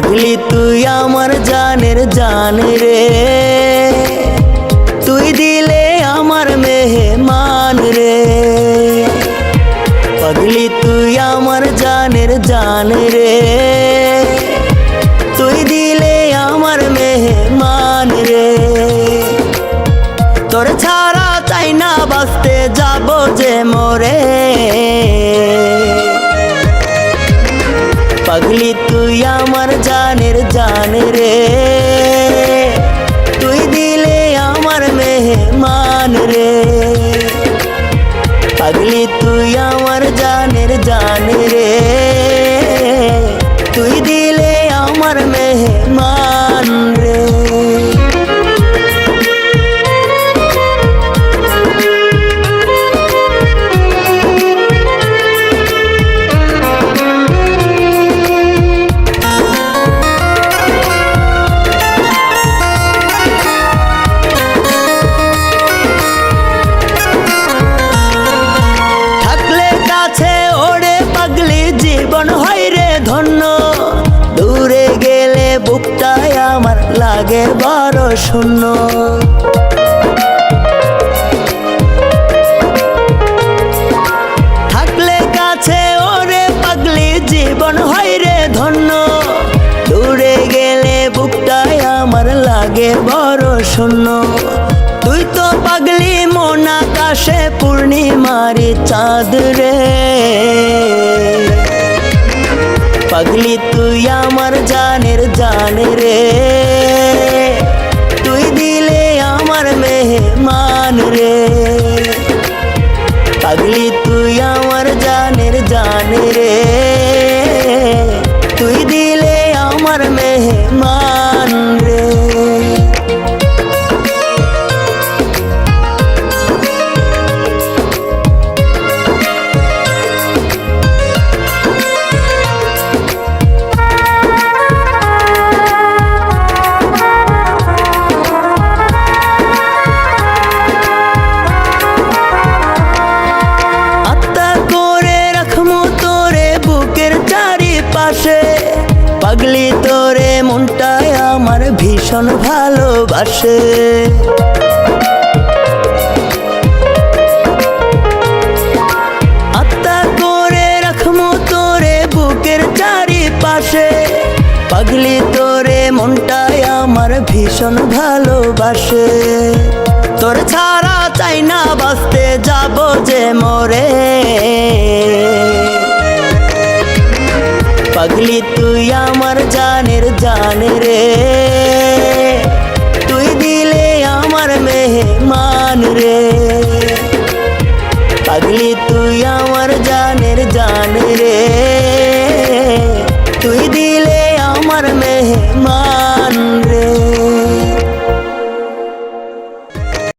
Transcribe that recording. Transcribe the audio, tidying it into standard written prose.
পাগলি তুই আমার জানের জান রে, তুই দিলে আমার মেহমান রে। পাগলি তুই আমার জানের জান রে, তুই দিলে আমার মেহমান রে। তোর ছাড়া চাই না বাঁচতে যাব যে মরে। পাগলি তুই আমার জানের জান রে, তুই দিলে আমার মেহমান রে। পাগলি তুই আমার জানের জান রে, তুই দিলে আমার মেহমান রে। দূরে গেলে বুকটায় আমার লাগে বড় শূন্য। থাকলে কাছে ওরে পাগলি জীবন হয় রে ধন্য। দূরে গেলে বুকটায় আমার লাগে বড় শূন্য। তুই তো পাগলি মন আকাশে পূর্ণিমারি চাঁদ রে। পাগলি তুই আমার জানের জান রে, তুই দিলে আমার মেহমান রে। পাগলি তুই আমার জানের জান রে, তুই দিলে আমার মেহমান রে। পাগলি তোরে মনটায় আমার ভীষণ ভালোবাসে। আত্মা করে রাখমু তোরে বুকের চারিপাশে। পাগলি তোরে মনটায় আমার ভীষণ ভালোবাসে। তোর ছাড়া চাই না বাঁচতে যাব যে মরে। পাগলি তুই আমার জানের জান রে, তুই দিলে আমার মেহমান রে।